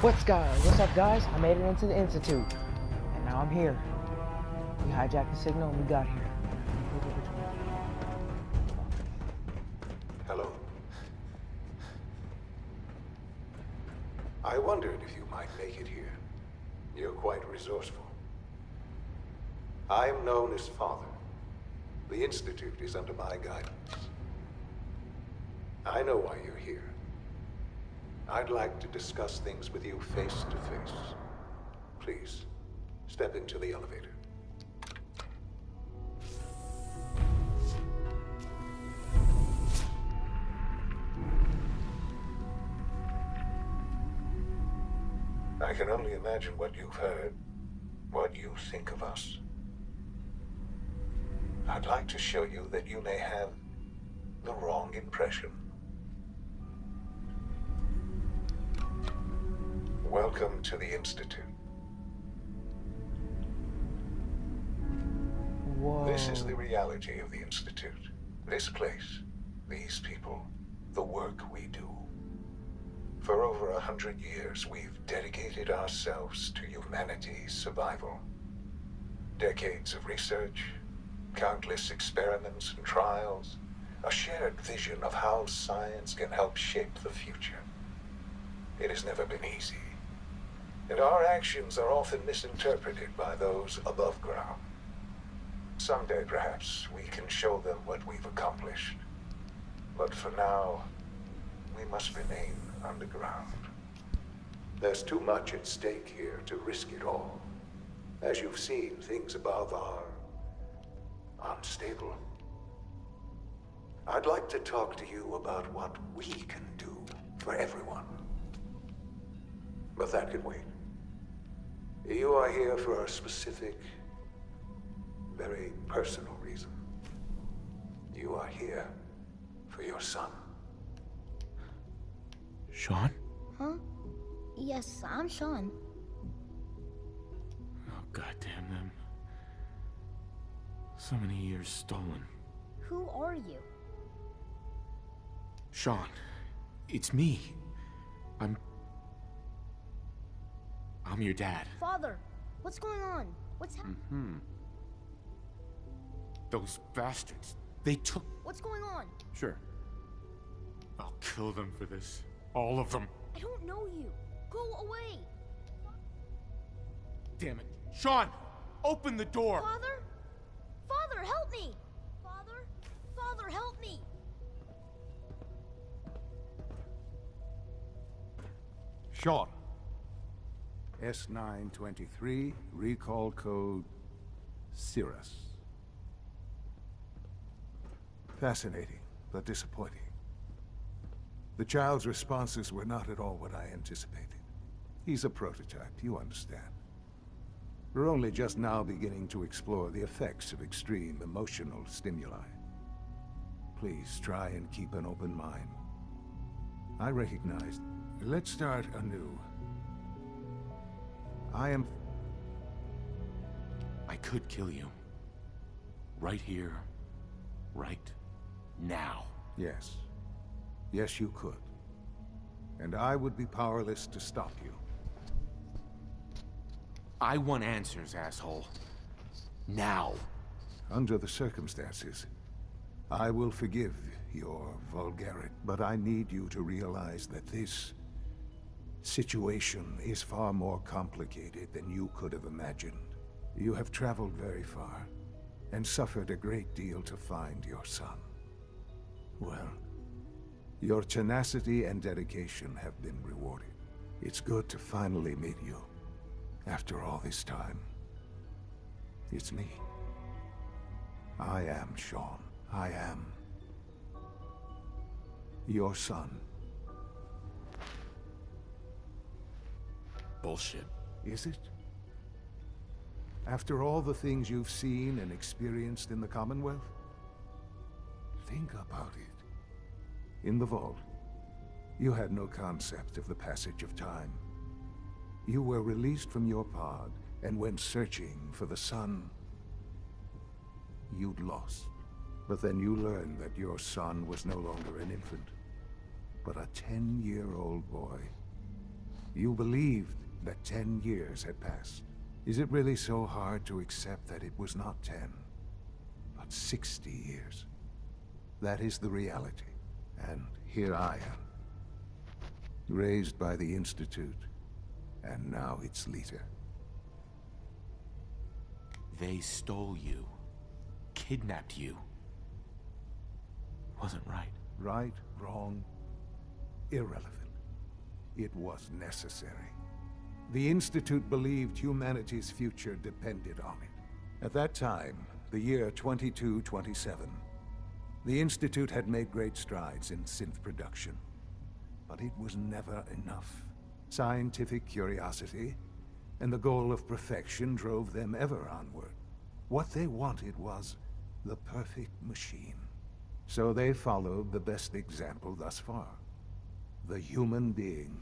What's up, guys? I made it into the Institute, and now I'm here. We hijacked the signal and we got here. Hello. I wondered if you might make it here. You're quite resourceful. I'm known as Father. The Institute is under my guidance. I know why you're here. I'd like to discuss things with you face to face. Please, step into the elevator. I can only imagine what you've heard, what you think of us. I'd like to show you that you may have the wrong impression. Welcome to the Institute. Whoa. This is the reality of the Institute. This place, these people, the work we do. For over 100 years, we've dedicated ourselves to humanity's survival. Decades of research, countless experiments and trials, a shared vision of how science can help shape the future. It has never been easy. And our actions are often misinterpreted by those above ground. Someday, perhaps, we can show them what we've accomplished. But for now, we must remain underground. There's too much at stake here to risk it all. As you've seen, things above are unstable. I'd like to talk to you about what we can do for everyone. But that can wait. You are here for a specific, very personal reason. You are here for your son. Sean? Huh? Yes, I'm Sean. Oh, goddamn them. So many years stolen. Who are you? Sean, it's me. I'm your dad. Father, what's going on? What's happening? Those bastards. They took... What's going on? Sure. I'll kill them for this. All of them. I don't know you. Go away. Damn it. Sean! Open the door! Father? Father, help me! Father? Father, help me! Sean. S923, recall code Cirrus. Fascinating, but disappointing. The child's responses were not at all what I anticipated. He's a prototype, you understand. We're only just now beginning to explore the effects of extreme emotional stimuli. Please try and keep an open mind. I recognize... Let's start anew. I could kill you. Right here. Right now. Yes. Yes, you could. And I would be powerless to stop you. I want answers, asshole. Now. Under the circumstances, I will forgive your vulgarity, but I need you to realize that this situation is far more complicated than you could have imagined. You have traveled very far, and suffered a great deal to find your son. Well, your tenacity and dedication have been rewarded. It's good to finally meet you, after all this time. It's me. I am Sean. I am your son. Bullshit. Is it? After all the things you've seen and experienced in the Commonwealth? Think about it. In the Vault, you had no concept of the passage of time. You were released from your pod and went searching for the son you'd lost. But then you learned that your son was no longer an infant, but a 10-year-old boy. You believed that 10 years had passed. Is it really so hard to accept that it was not 10, but 60 years? That is the reality. And here I am, raised by the Institute, and now its leader. They stole you, kidnapped you. Wasn't right. Right, wrong, irrelevant. It was necessary. The Institute believed humanity's future depended on it. At that time, the year 2227, the Institute had made great strides in synth production. But it was never enough. Scientific curiosity and the goal of perfection drove them ever onward. What they wanted was the perfect machine. So they followed the best example thus far. The human being.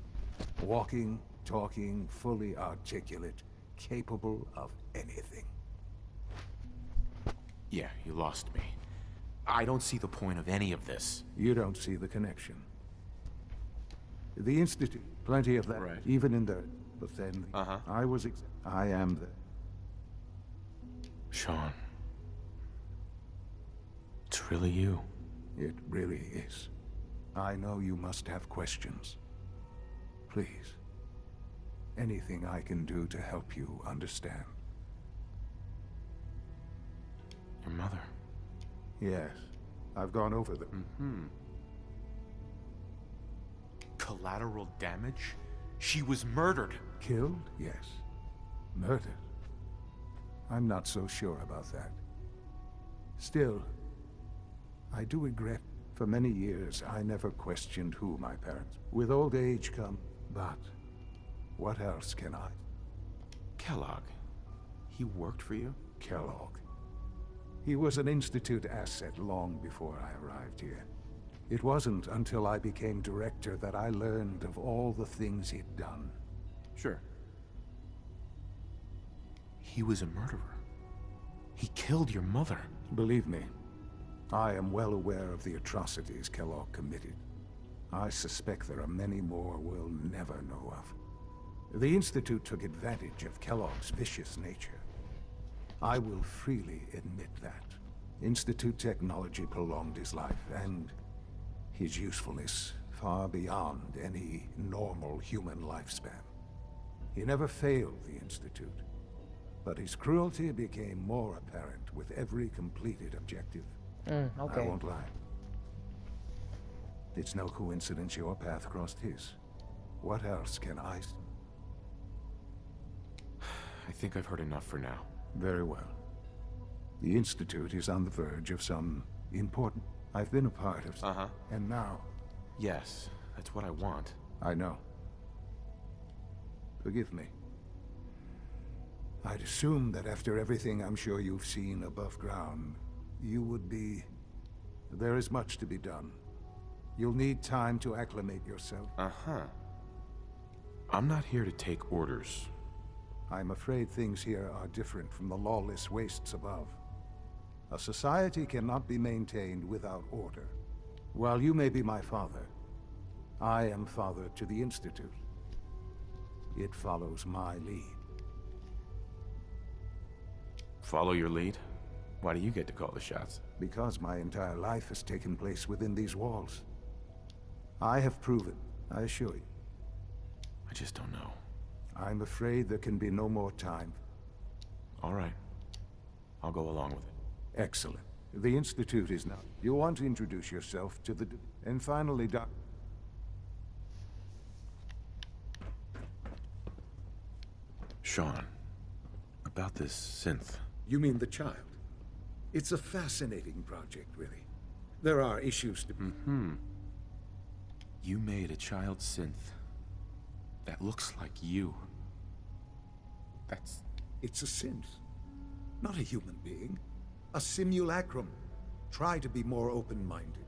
Walking, talking, fully articulate, capable of anything. Yeah, you lost me. I don't see the point of any of this. You don't see the connection. The Institute, plenty of that, Right. even in the... But then, I am the... Sean. It's really you. It really is. I know you must have questions. Please. Anything I can do to help you understand. Your mother. Yes. I've gone over them. Collateral damage? She was murdered. Killed? Yes. Murdered? I'm not so sure about that. Still, I do regret. For many years, I never questioned who my parents... With old age come... But... what else can I... Kellogg. He worked for you? Kellogg. He was an Institute asset long before I arrived here. It wasn't until I became director that I learned of all the things he'd done. Sure. He was a murderer. He killed your mother. Believe me, I am well aware of the atrocities Kellogg committed. I suspect there are many more we'll never know of. The Institute took advantage of Kellogg's vicious nature. I will freely admit that. Institute technology prolonged his life, and his usefulness far beyond any normal human lifespan. He never failed the Institute, but his cruelty became more apparent with every completed objective. Okay. I won't lie. It's no coincidence your path crossed his. What else can I... I think I've heard enough for now. Very well. The Institute is on the verge of some important... I've been a part of... And now... Yes, that's what I want. I know. Forgive me. I'd assume that after everything I'm sure you've seen above ground, you would be... There is much to be done. You'll need time to acclimate yourself. I'm not here to take orders. I'm afraid things here are different from the lawless wastes above. A society cannot be maintained without order. While you may be my father, I am father to the Institute. It follows my lead. Follow your lead? Why do you get to call the shots? Because my entire life has taken place within these walls. I have proven, I assure you. I just don't know. I'm afraid there can be no more time. All right. I'll go along with it. Excellent. The Institute is now... You want to introduce yourself to the... And finally, Doc... Sean, about this synth. You mean the child? It's a fascinating project, really. There are issues to... You made a child synth that looks like you. That's... It's a synth. Not a human being. A simulacrum. Try to be more open-minded.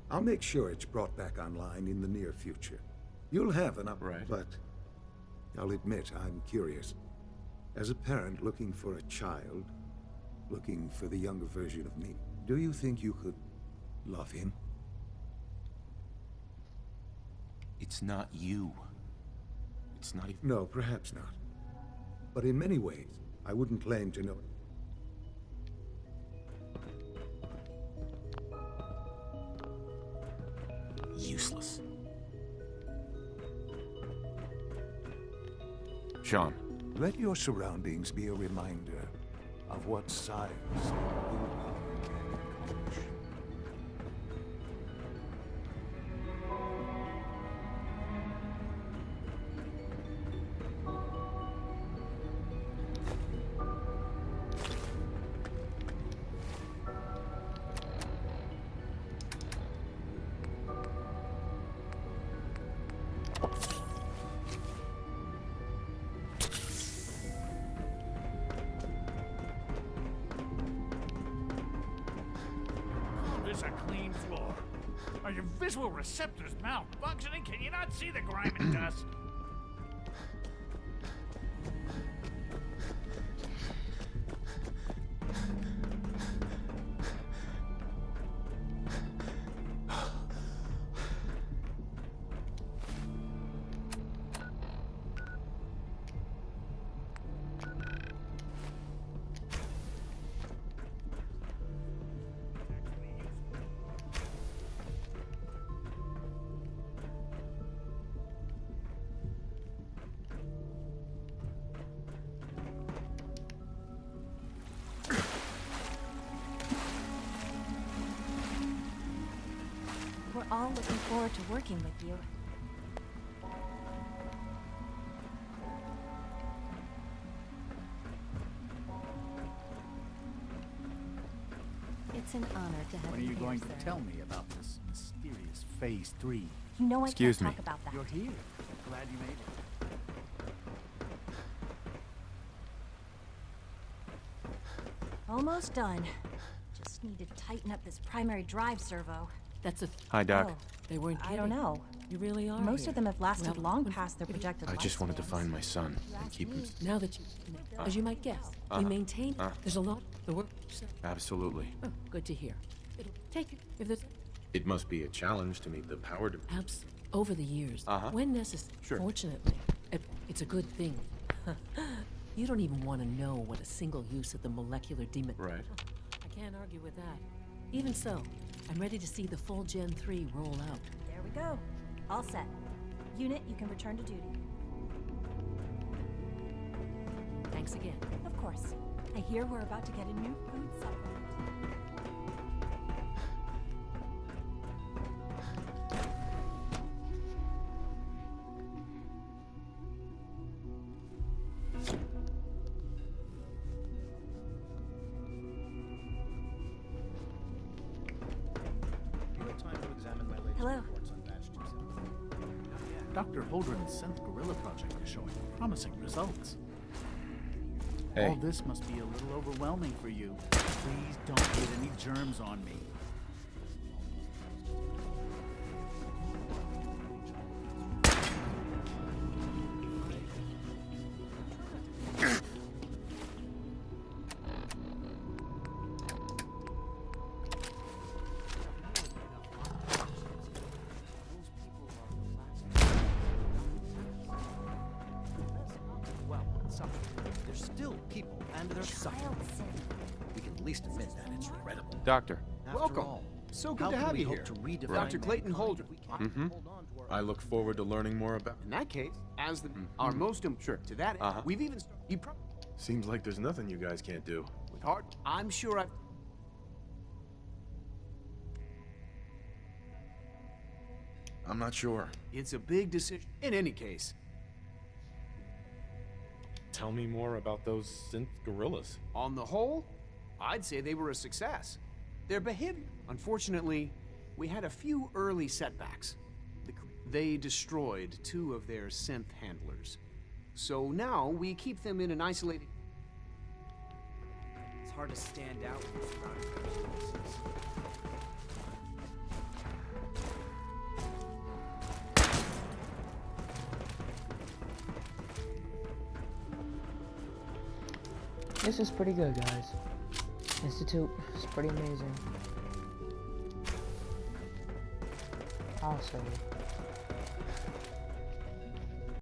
I'll make sure it's brought back online in the near future. You'll have an Right. But I'll admit I'm curious. As a parent looking for a child, looking for the younger version of me, do you think you could love him? It's not you. It's It's not even... No, perhaps not. But in many ways, I wouldn't claim to know. Useless. Sean. Let your surroundings be a reminder of what science can accomplish. This a clean floor. Are your visual receptors malfunctioning? Can you not see the grime and dust? We're all looking forward to working with you. It's an honor to have When are you you here, going to sir. tell me about this mysterious Phase 3? You know I Excuse can't me. talk about that. You're here. Glad you made it. Almost done. Just need to tighten up this primary drive servo. That's a... Hi, Doc. Oh, they weren't I kidding. don't know. You really are Most here. of them have lasted Well, long past their projected I just wanted to lifespans. find my son and keep him... Now that you... As you might guess, we maintain... There's a lot... The work... Absolutely. Oh, good to hear. It'll take it... If there's... It must be a challenge to meet the power... Abs... Over the years, when necessary... Sure. Fortunately, it's a good thing. You don't even want to know what a single use of the molecular demon... Right. I can't argue with that. Even so, I'm ready to see the full Gen 3 roll out. There we go. All set. Unit, you can return to duty. Thanks again. Of course. I hear we're about to get a new food supplement. Hello. Dr. Holdren's Synth Gorilla project is showing promising results. Hey. All this must be a little overwhelming for you. Please don't get any germs on me. They're still people, and they're suffering. Child synth. We can at least admit that it's regrettable. Doctor, After Welcome. all, So good how to can have we you hope here. to redefine Dr. Clayton mankind Holdren. if we can't hold on to our I look forward to learning more about... In that case, as our most Sure. to that end, we've even you Seems like there's nothing you guys can't do. with heart. I'm sure I've I'm not sure. it's a big decision. In any case, Tell me more about those synth gorillas. on the whole, I'd say they were a success. Their behavior, unfortunately, we had a few early setbacks. They destroyed 2 of their synth handlers. So now we keep them in an isolated. It's hard to stand out when you're surrounded by voices. This is pretty good, guys. Institute is pretty amazing. I'll say.